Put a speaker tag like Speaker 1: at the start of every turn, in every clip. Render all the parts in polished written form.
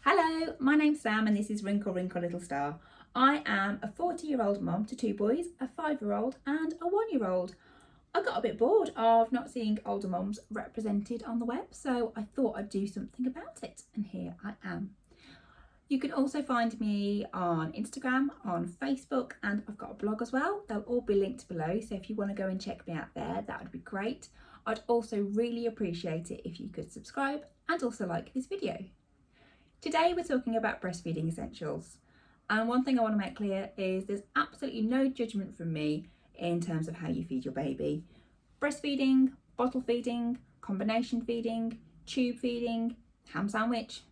Speaker 1: Hello, my name's Sam and this is Wrinkle Wrinkle Little Star. I am a 40-year-old mum to two boys, a 5-year-old and a 1-year-old. I got a bit bored of not seeing older mums represented on the web, so I thought I'd do something about it, and here I am. You can also find me on Instagram, on Facebook, and I've got a blog as well. They'll all be linked below, so if you want to go and check me out there, that would be great. I'd also really appreciate it if you could subscribe and also like this video. Today we're talking about breastfeeding essentials, and one thing I want to make clear is there's absolutely no judgment from me in terms of how you feed your baby. Breastfeeding, bottle feeding, combination feeding, tube feeding, ham sandwich,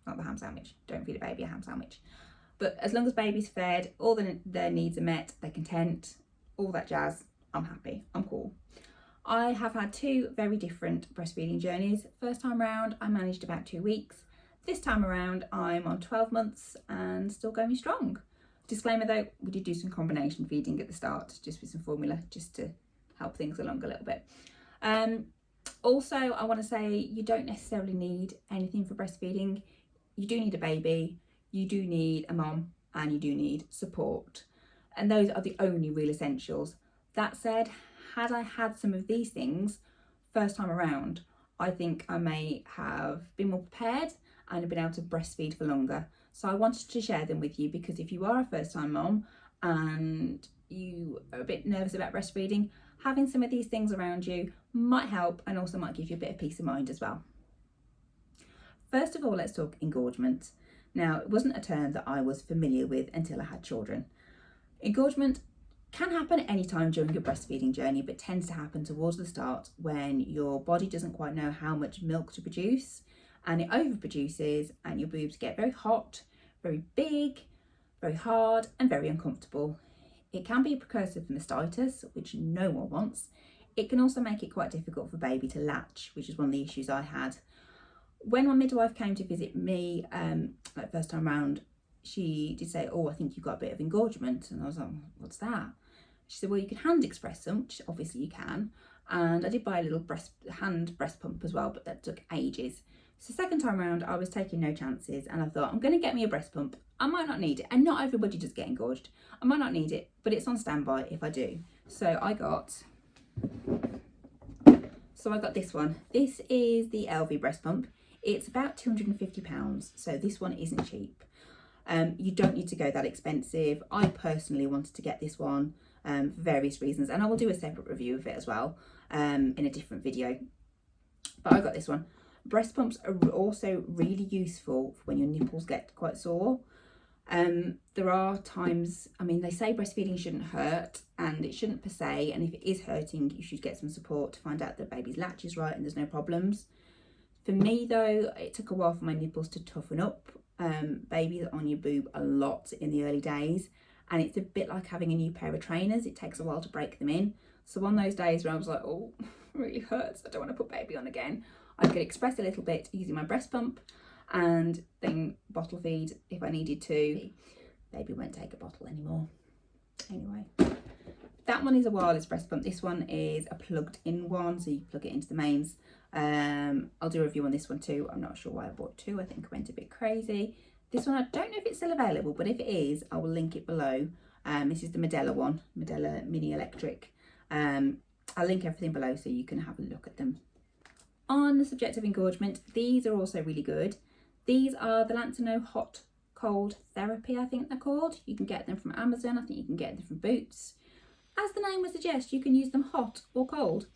Speaker 1: not the ham sandwich, don't feed a baby a ham sandwich, but as long as baby's fed, all their needs are met, they're content, all that jazz, I'm happy, I'm cool. I have had two very different breastfeeding journeys. First time round I managed about 2 weeks. This time around I'm on 12 months and still going strong. Disclaimer though, we did do some combination feeding at the start, just with some formula, just to help things along a little bit. Also, I want to say you don't necessarily need anything for breastfeeding. You do need a baby, you do need a mom, and you do need support. And those are the only real essentials. That said, had I had some of these things first time around, I think I may have been more prepared and have been able to breastfeed for longer. So I wanted to share them with you because if you are a first time mom and you are a bit nervous about breastfeeding, having some of these things around you might help and also might give you a bit of peace of mind as well. First of all, let's talk engorgement. Now, it wasn't a term that I was familiar with until I had children. Engorgement can happen at any time during your breastfeeding journey, but tends to happen towards the start when your body doesn't quite know how much milk to produce, and it overproduces and your boobs get very hot, very big, very hard and very uncomfortable. It can be a precursor for mastitis, which no one wants. It can also make it quite difficult for baby to latch, which is one of the issues I had. When my midwife came to visit me, like first time round, she did say, "Oh, I think you've got a bit of engorgement." And I was like, "What's that?" She said, "Well, you can hand express them," which obviously you can. And I did buy a little hand breast pump as well, but that took ages. So second time around, I was taking no chances and I thought, I'm going to get me a breast pump. I might not need it, and not everybody does get engorged. I might not need it, but it's on standby if I do. So I got this one. This is the LV breast pump. It's about £250, so this one isn't cheap. You don't need to go that expensive. I personally wanted to get this one for various reasons, and I will do a separate review of it as well in a different video. But I got this one. Breast pumps are also really useful for when your nipples get quite sore. There are times, I mean, they say breastfeeding shouldn't hurt, and it shouldn't per se, and if it is hurting, you should get some support to find out that baby's latch is right and there's no problems. For me though, it took a while for my nipples to toughen up. Babies are on your boob a lot in the early days, and it's a bit like having a new pair of trainers. It takes a while to break them in. So on those days where I was like, oh, it really hurts, I don't want to put baby on again, I could express a little bit using my breast pump and then bottle feed if I needed to. Baby won't take a bottle anymore. Anyway, that one is a wireless breast pump. This one is a plugged in one, so you plug it into the mains. I'll do a review on this one too. I'm not sure why I bought two. I think I went a bit crazy. This one, I don't know if it's still available, but if it is, I will link it below. This is the Medela one, Medela Mini Electric. I'll link everything below so you can have a look at them. On the subject of engorgement, these are also really good. These are the Lantano Hot Cold Therapy, I think they're called. You can get them from Amazon. I think you can get them from Boots. As the name would suggest, you can use them hot or cold.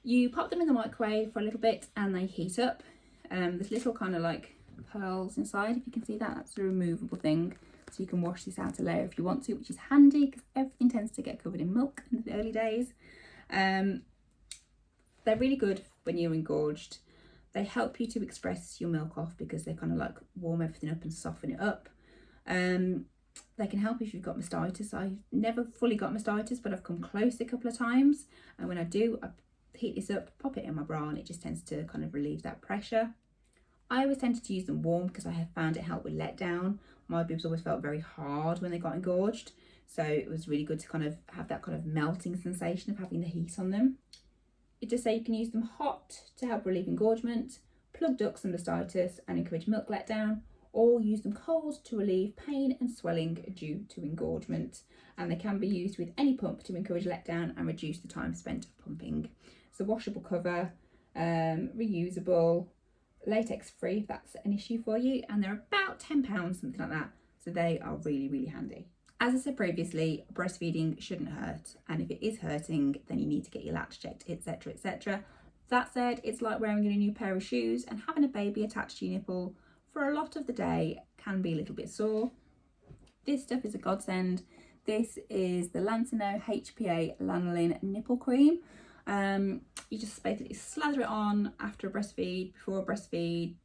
Speaker 1: You pop them in the microwave for a little bit and they heat up. There's little kind of like pearls inside, if you can see that. That's a removable thing. So you can wash this outer layer if you want to, which is handy because everything tends to get covered in milk in the early days. They're really good when you're engorged. They help you to express your milk off because they kind of like warm everything up and soften it up. They can help if you've got mastitis. I never fully got mastitis, but I've come close a couple of times. And when I do, I heat this up, pop it in my bra, and it just tends to kind of relieve that pressure. I always tended to use them warm because I have found it helped with letdown. My boobs always felt very hard when they got engorged. So it was really good to kind of have that kind of melting sensation of having the heat on them. It does say you can use them hot to help relieve engorgement, plug ducts and mastitis and encourage milk letdown, or use them cold to relieve pain and swelling due to engorgement. And they can be used with any pump to encourage letdown and reduce the time spent pumping. It's a washable cover, reusable, latex free if that's an issue for you, and they're about £10, something like that. So they are really, really handy. As I said previously, breastfeeding shouldn't hurt, and if it is hurting, then you need to get your latch checked, etc, etc. That said, it's like wearing a new pair of shoes, and having a baby attached to your nipple for a lot of the day can be a little bit sore. This stuff is a godsend. This is the Lancino HPA Lanolin Nipple Cream. You just basically slather it on after a breastfeed, before a breastfeed,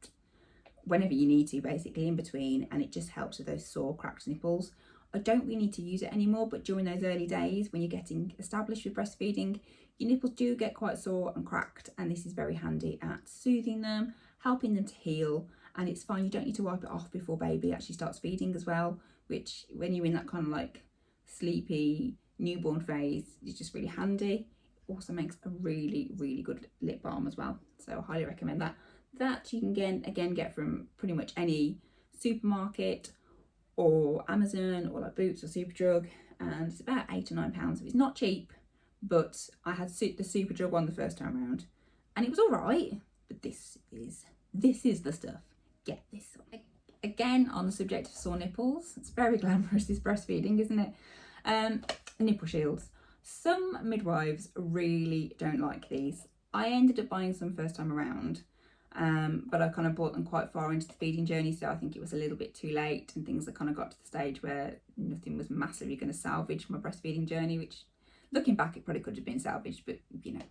Speaker 1: whenever you need to, basically in between, and it just helps with those sore, cracked nipples. I don't really need to use it anymore, but during those early days when you're getting established with breastfeeding, your nipples do get quite sore and cracked, and this is very handy at soothing them, helping them to heal. And it's fine, you don't need to wipe it off before baby actually starts feeding as well, which when you're in that kind of like sleepy newborn phase is just really handy. It also makes a really, really good lip balm as well, so I highly recommend that. That you can again get from pretty much any supermarket or Amazon or like Boots or Superdrug, and it's about £8 or £9. So it's not cheap, but I had the Superdrug one the first time around and it was all right. But this is the stuff. Get this. Again, on the subject of sore nipples, it's very glamorous, this breastfeeding, isn't it? Nipple shields. Some midwives really don't like these. I ended up buying some first time around, but I kind of bought them quite far into the feeding journey, so I think it was a little bit too late, and things that kind of got to the stage where nothing was massively going to salvage my breastfeeding journey, which looking back it probably could have been salvaged, but you know,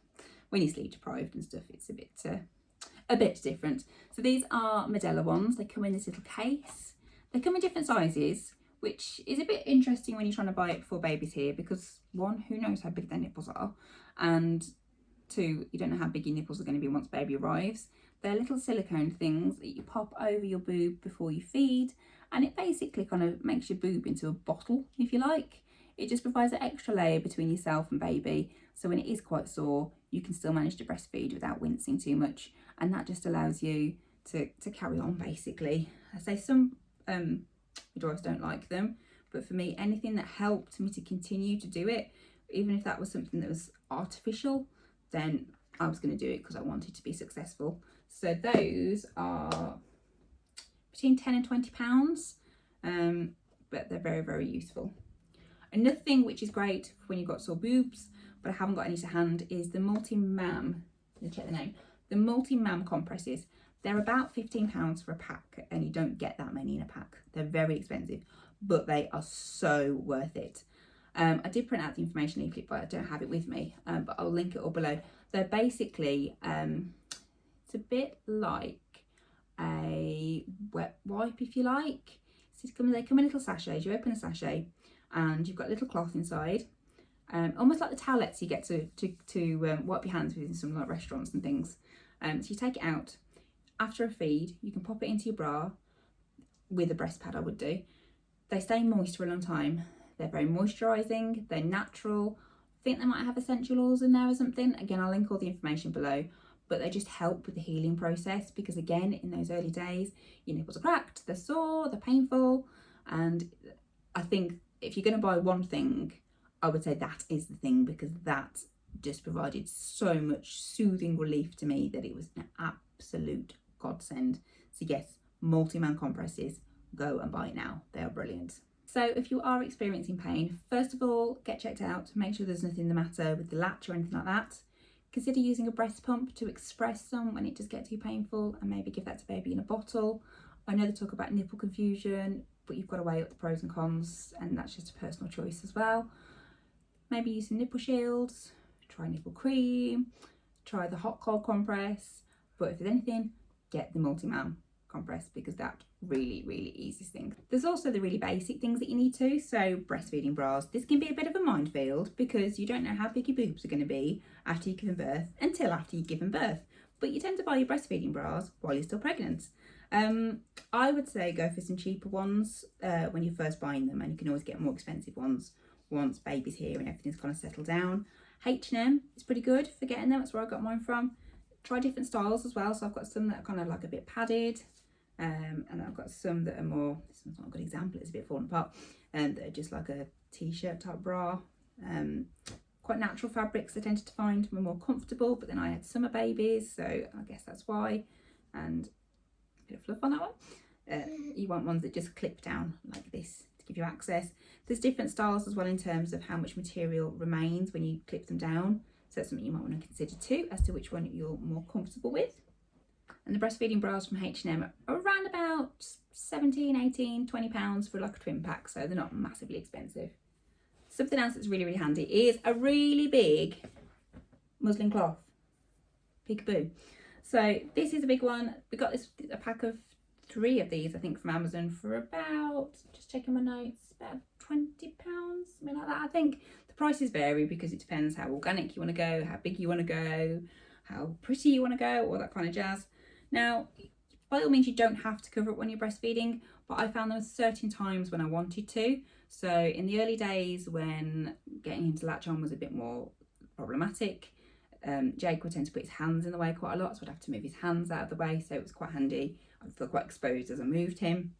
Speaker 1: when you're sleep deprived and stuff, it's a bit different. So these are Medela ones. They come in this little case. They come in different sizes, which is a bit interesting when you're trying to buy it before baby's here, because one, who knows how big their nipples are, and two, you don't know how big your nipples are going to be once baby arrives. They're little silicone things that you pop over your boob before you feed, and it basically kind of makes your boob into a bottle, if you like. It just provides an extra layer between yourself and baby, so when it is quite sore, you can still manage to breastfeed without wincing too much, and that just allows you to carry on, basically. I say some midwives don't like them, but for me, anything that helped me to continue to do it, even if that was something that was artificial, then I was going to do it because I wanted to be successful. So those are between £10 and £20, but they're very, very useful. Another thing which is great for when you've got sore boobs, but I haven't got any to hand, is the Multi-Mam. Let me check the name. The Multi-Mam compresses. They're about £15 for a pack, and you don't get that many in a pack. They're very expensive, but they are so worth it. I did print out the information leaflet, but I don't have it with me, but I'll link it all below. They're basically, it's a bit like a wet wipe, if you like. So they come in little sachets. You open a sachet and you've got a little cloth inside, almost like the towelettes you get to wipe your hands with in some like restaurants and things. So you take it out. After a feed, you can pop it into your bra with a breast pad, I would do. They stay moist for a long time. They're very moisturising, they're natural. I think they might have essential oils in there or something. Again, I'll link all the information below, but they just help with the healing process, because again, in those early days, your nipples are cracked, they're sore, they're painful, and I think if you're going to buy one thing, I would say that is the thing, because that just provided so much soothing relief to me that it was an absolute godsend. So yes, Multi-Man compresses, go and buy it now. They are brilliant. So if you are experiencing pain, first of all, get checked out. Make sure there's nothing the matter with the latch or anything like that. Consider using a breast pump to express some when it does get too painful, and maybe give that to baby in a bottle. I know they talk about nipple confusion, but you've got to weigh up the pros and cons, and that's just a personal choice as well. Maybe use some nipple shields, try nipple cream, try the hot cold compress, but if there's anything, get the Multi-Man compress, because that really eases things. There's also the really basic things that you need to, so breastfeeding bras. This can be a bit of a minefield, because you don't know how big your boobs are going to be after you've given birth until after you've given birth, but you tend to buy your breastfeeding bras while you're still pregnant. I would say go for some cheaper ones when you're first buying them, and you can always get more expensive ones once baby's here and everything's kind of settled down. H&M is pretty good for getting them. That's where I got mine from. Try different styles as well. So I've got some that are kind of like a bit padded, And I've got some that are more, this one's not a good example, it's a bit fallen apart, that are just like a t-shirt type bra. Quite natural fabrics I tended to find were more comfortable, but then I had summer babies, so I guess that's why. And a bit of fluff on that one. You want ones that just clip down like this to give you access. There's different styles as well in terms of how much material remains when you clip them down, so that's something you might want to consider too, as to which one you're more comfortable with. And the breastfeeding bras from H&M are around about 17, 18, 20 pounds for like a twin pack, so they're not massively expensive. Something else that's really, really handy is a really big muslin cloth, peekaboo. So this is a big one. We got this, a pack of 3 of these, I think, from Amazon for about, just checking my notes, about £20, something like that. I think the prices vary because it depends how organic you want to go, how big you want to go, how pretty you want to go, all that kind of jazz. Now, by all means, you don't have to cover it when you're breastfeeding, but I found there were certain times when I wanted to. So in the early days when getting him to latch on was a bit more problematic, Jake would tend to put his hands in the way quite a lot, so I'd have to move his hands out of the way, so it was quite handy. I'd feel quite exposed as I moved him.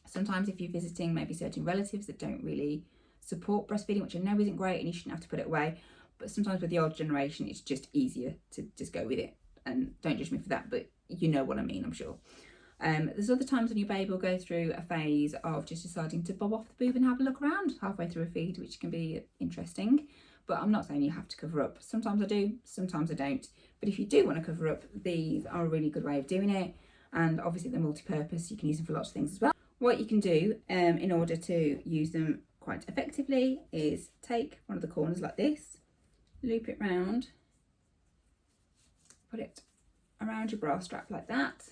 Speaker 1: Sometimes if you're visiting maybe certain relatives that don't really support breastfeeding, which I know isn't great and you shouldn't have to put it away, but sometimes with the older generation it's just easier to just go with it. And don't judge me for that, but you know what I mean, I'm sure. There's other times when your baby will go through a phase of just deciding to bob off the boob and have a look around halfway through a feed, which can be interesting. But I'm not saying you have to cover up. Sometimes I do, sometimes I don't. But if you do want to cover up, these are a really good way of doing it. And obviously they're multi-purpose, you can use them for lots of things as well. What you can do in order to use them quite effectively is take one of the corners like this, loop it round, put it around your bra strap like that,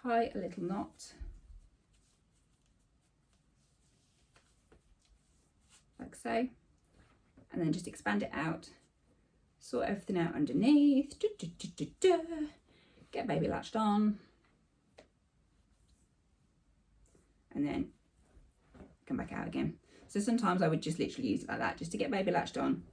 Speaker 1: tie a little knot like so, and then just expand it out, sort everything out underneath, get baby latched on, and then come back out again. So sometimes I would just literally use it like that just to get baby latched on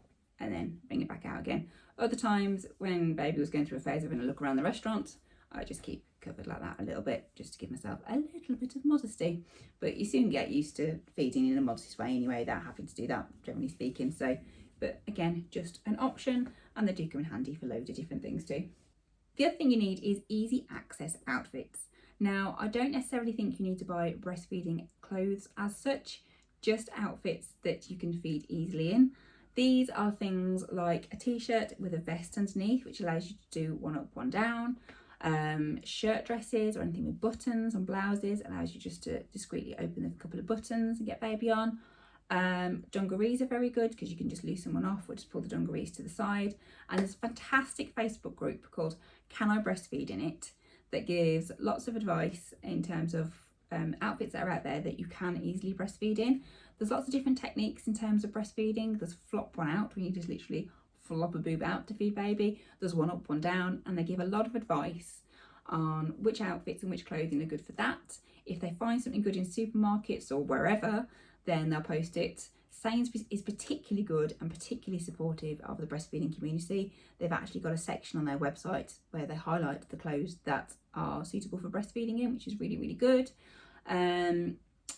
Speaker 1: and then bring it back out again. Other times when baby was going through a phase of having a look around the restaurant, I just keep covered like that a little bit just to give myself a little bit of modesty. But you soon get used to feeding in a modest way anyway without having to do that, generally speaking. So, but again, just an option, and they do come in handy for loads of different things too. The other thing you need is easy access outfits. Now, I don't necessarily think you need to buy breastfeeding clothes as such, just outfits that you can feed easily in. These are things like a t-shirt with a vest underneath, which allows you to do one up, one down. Shirt dresses or anything with buttons and blouses allows you just to discreetly open a couple of buttons and get baby on. Dungarees are very good because you can just loosen one off or just pull the dungarees to the side. And there's a fantastic Facebook group called Can I Breastfeed in it that gives lots of advice in terms of outfits that are out there that you can easily breastfeed in. There's lots of different techniques in terms of breastfeeding. There's flop one out, where you just literally flop a boob out to feed baby. There's one up, one down, and they give a lot of advice on which outfits and which clothing are good for that. If they find something good in supermarkets or wherever, then they'll post it. Sainsbury's is particularly good and particularly supportive of the breastfeeding community. They've actually got a section on their website where they highlight the clothes that are suitable for breastfeeding in, which is really, really good.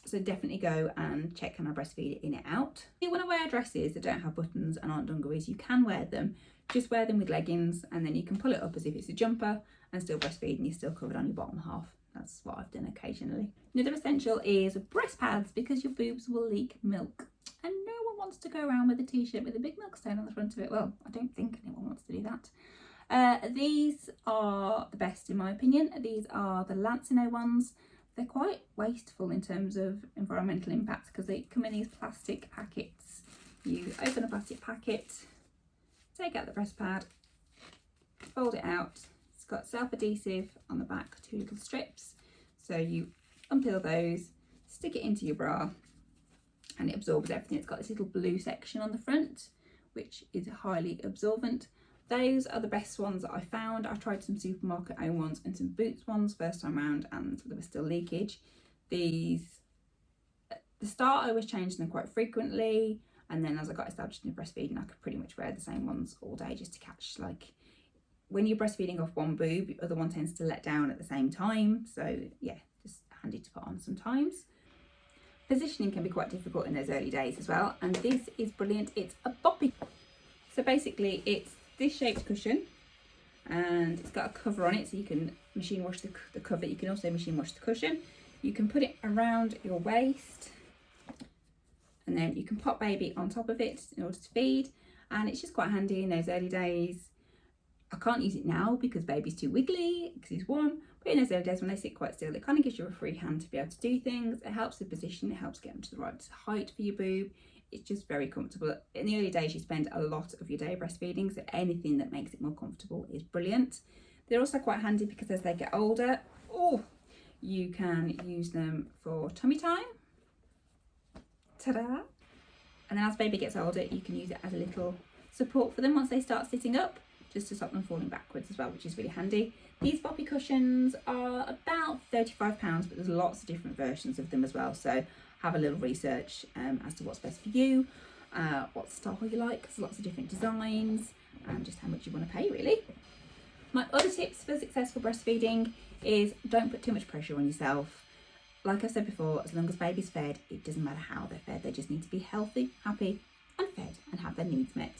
Speaker 1: So definitely go and check Can I Breastfeed in it out. If you want to wear dresses that don't have buttons and aren't dungarees, you can wear them. Just wear them with leggings, and then you can pull it up as if it's a jumper and still breastfeed, and you're still covered on your bottom half. That's what I've done occasionally. Another essential is breast pads, because your boobs will leak milk. And no one wants to go around with a t-shirt with a big milk stain on the front of it. Well, I don't think anyone wants to do that. These are the best in my opinion. These are the Lancino ones. They're quite wasteful in terms of environmental impact because they come in these plastic packets. You open a plastic packet, take out the breast pad, fold it out. It's got self-adhesive on the back, 2 little strips. So you unpeel those, stick it into your bra, and it absorbs everything. It's got this little blue section on the front, which is highly absorbent. Those are the best ones that I found. I tried some supermarket owned ones and some Boots ones first time round, and there was still leakage. The start I was changing them quite frequently, and then as I got established in breastfeeding, I could pretty much wear the same ones all day just to catch like when you're breastfeeding off one boob, the other one tends to let down at the same time. So yeah, just handy to put on sometimes. Positioning can be quite difficult in those early days as well, and this is brilliant. It's a boppy. So basically it's this shaped cushion, and it's got a cover on it, so you can machine wash the cover. You can also machine wash the cushion. You can put it around your waist, and then you can pop baby on top of it in order to feed, and it's just quite handy in those early days. I can't use it now because baby's too wiggly because he's one, but in those early days when they sit quite still, it kind of gives you a free hand to be able to do things. It helps the position, it helps get them to the right height for your boob. It's just very comfortable. In the early days you spend a lot of your day breastfeeding, so anything that makes it more comfortable is brilliant. They're also quite handy because as they get older, you can use them for tummy time. Ta-da! And then as baby gets older, you can use it as a little support for them once they start sitting up, just to stop them falling backwards as well, which is really handy. These boppy cushions are about £35, but there's lots of different versions of them as well, so have a little research as to what's best for you, what style you like. There's lots of different designs, and just how much you want to pay really. My other tips for successful breastfeeding is don't put too much pressure on yourself. Like I said before, as long as baby's fed, it doesn't matter how they're fed, they just need to be healthy, happy and fed and have their needs met.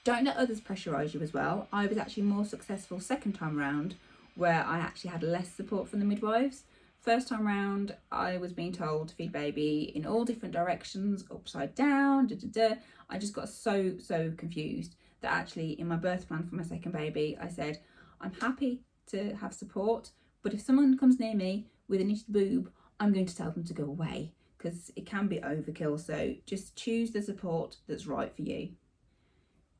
Speaker 1: Don't let others pressurise you as well. I was actually more successful second time round, where I actually had less support from the midwives. First time round, I was being told to feed baby in all different directions, upside down, I just got so confused that actually in my birth plan for my second baby, I said, I'm happy to have support, but if someone comes near me with a knitted boob, I'm going to tell them to go away, because it can be overkill. So just choose the support that's right for you.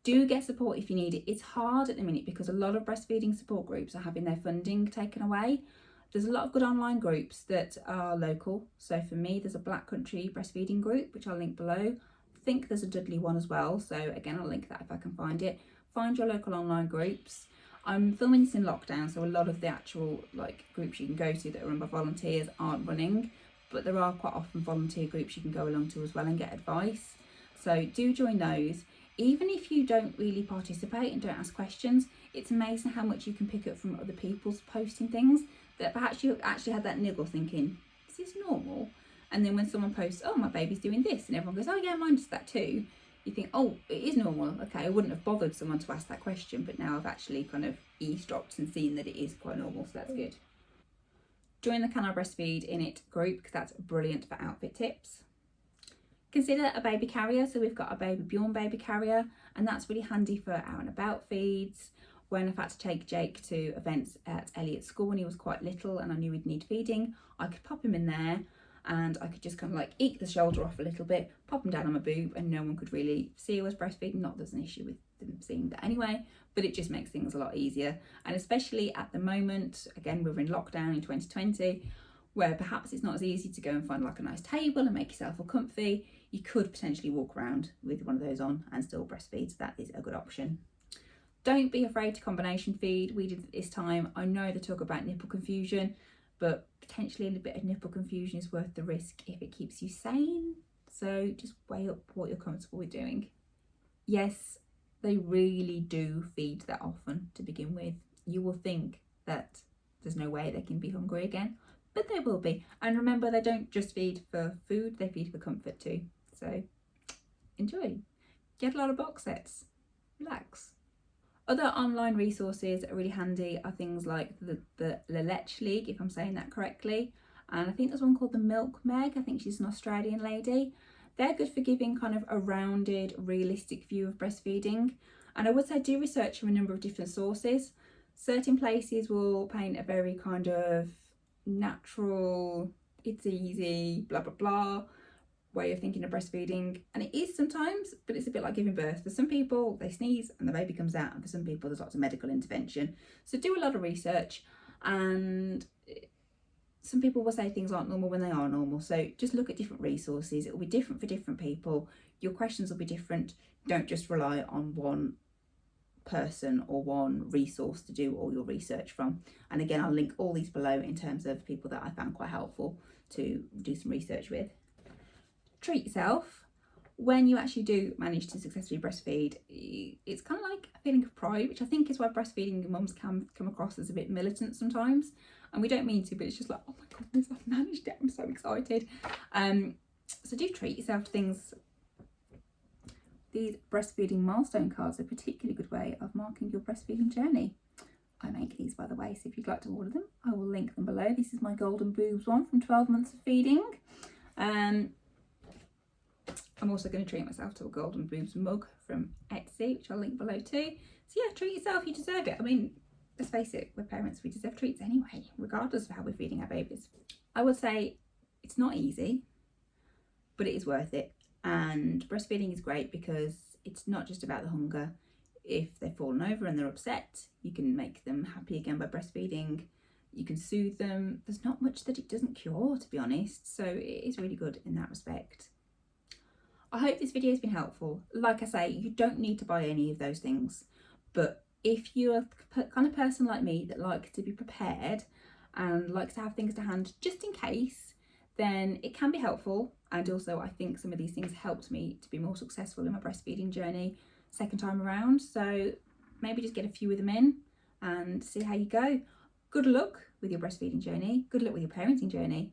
Speaker 1: Do get support if you need it. It's hard at the minute because a lot of breastfeeding support groups are having their funding taken away. There's a lot of good online groups that are local. So for me, there's a Black Country breastfeeding group, which I'll link below. I think there's a Dudley one as well. So again, I'll link that if I can find it. Find your local online groups. I'm filming this in lockdown, so a lot of the actual groups you can go to that are run by volunteers aren't running, but there are quite often volunteer groups you can go along to as well and get advice. So do join those. Even if you don't really participate and don't ask questions, it's amazing how much you can pick up from other people's posting things that perhaps you actually had that niggle thinking, is this normal? And then when someone posts, oh, my baby's doing this, and everyone goes, oh yeah, mine does that too, you think, oh, it is normal. Okay, I wouldn't have bothered someone to ask that question, but now I've actually kind of eavesdropped and seen that it is quite normal, so that's good. Join the Can I Breastfeed In It group, because that's brilliant for outfit tips. Consider a baby carrier. So we've got a baby Bjorn baby carrier, and that's really handy for out and about feeds. When I've had to take Jake to events at Elliot's school when he was quite little and I knew he'd need feeding, I could pop him in there and I could just kind of eke the shoulder off a little bit, pop him down on my boob, and no one could really see I was breastfeeding. Not that there's an issue with them seeing that anyway, but it just makes things a lot easier. And especially at the moment, again, we're in lockdown in 2020, where perhaps it's not as easy to go and find a nice table and make yourself all comfy. You could potentially walk around with one of those on and still breastfeed, so that is a good option. Don't be afraid to combination feed. We did it this time. I know they talk about nipple confusion, but potentially a little bit of nipple confusion is worth the risk if it keeps you sane. So just weigh up what you're comfortable with doing. Yes, they really do feed that often to begin with. You will think that there's no way they can be hungry again, but they will be. And remember, they don't just feed for food, they feed for comfort too. So enjoy. Get a lot of box sets. Relax. Other online resources are really handy are things like the La Leche League, if I'm saying that correctly. And I think there's one called the Milk Meg. I think she's an Australian lady. They're good for giving kind of a rounded, realistic view of breastfeeding. And I would say do research from a number of different sources. Certain places will paint a very kind of natural, it's easy, blah blah blah way of thinking of breastfeeding, and it is sometimes, but it's a bit like giving birth. For some people they sneeze and the baby comes out, and for some people there's lots of medical intervention. So do a lot of research, and some people will say things aren't normal when they are normal. So just look at different resources. It will be different for different people. Your questions will be different. Don't just rely on one person or one resource to do all your research from. And again, I'll link all these below in terms of people that I found quite helpful to do some research with. Treat yourself. when you actually do manage to successfully breastfeed, it's kind of like a feeling of pride, which I think is why breastfeeding mums can come across as a bit militant sometimes. And we don't mean to, but it's just like, oh my goodness, I've managed it, I'm so excited. So do treat yourself to things. These breastfeeding milestone cards are a particularly good way of marking your breastfeeding journey. I make these, by the way, so if you'd like to order them, I will link them below. This is my golden boobs one from 12 months of feeding. I'm also going to treat myself to a golden boobs mug from Etsy, which I'll link below too. So yeah, treat yourself, you deserve it. I mean, let's face it, we're parents, we deserve treats anyway, regardless of how we're feeding our babies. I would say it's not easy, but it is worth it. And breastfeeding is great because it's not just about the hunger. If they've fallen over and they're upset, you can make them happy again by breastfeeding. You can soothe them. There's not much that it doesn't cure, to be honest. So it is really good in that respect. I hope this video has been helpful. Like I say, you don't need to buy any of those things. But if you're the kind of person like me that likes to be prepared and likes to have things to hand just in case, then it can be helpful. And also I think some of these things helped me to be more successful in my breastfeeding journey second time around. So maybe just get a few of them in and see how you go. Good luck with your breastfeeding journey. Good luck with your parenting journey.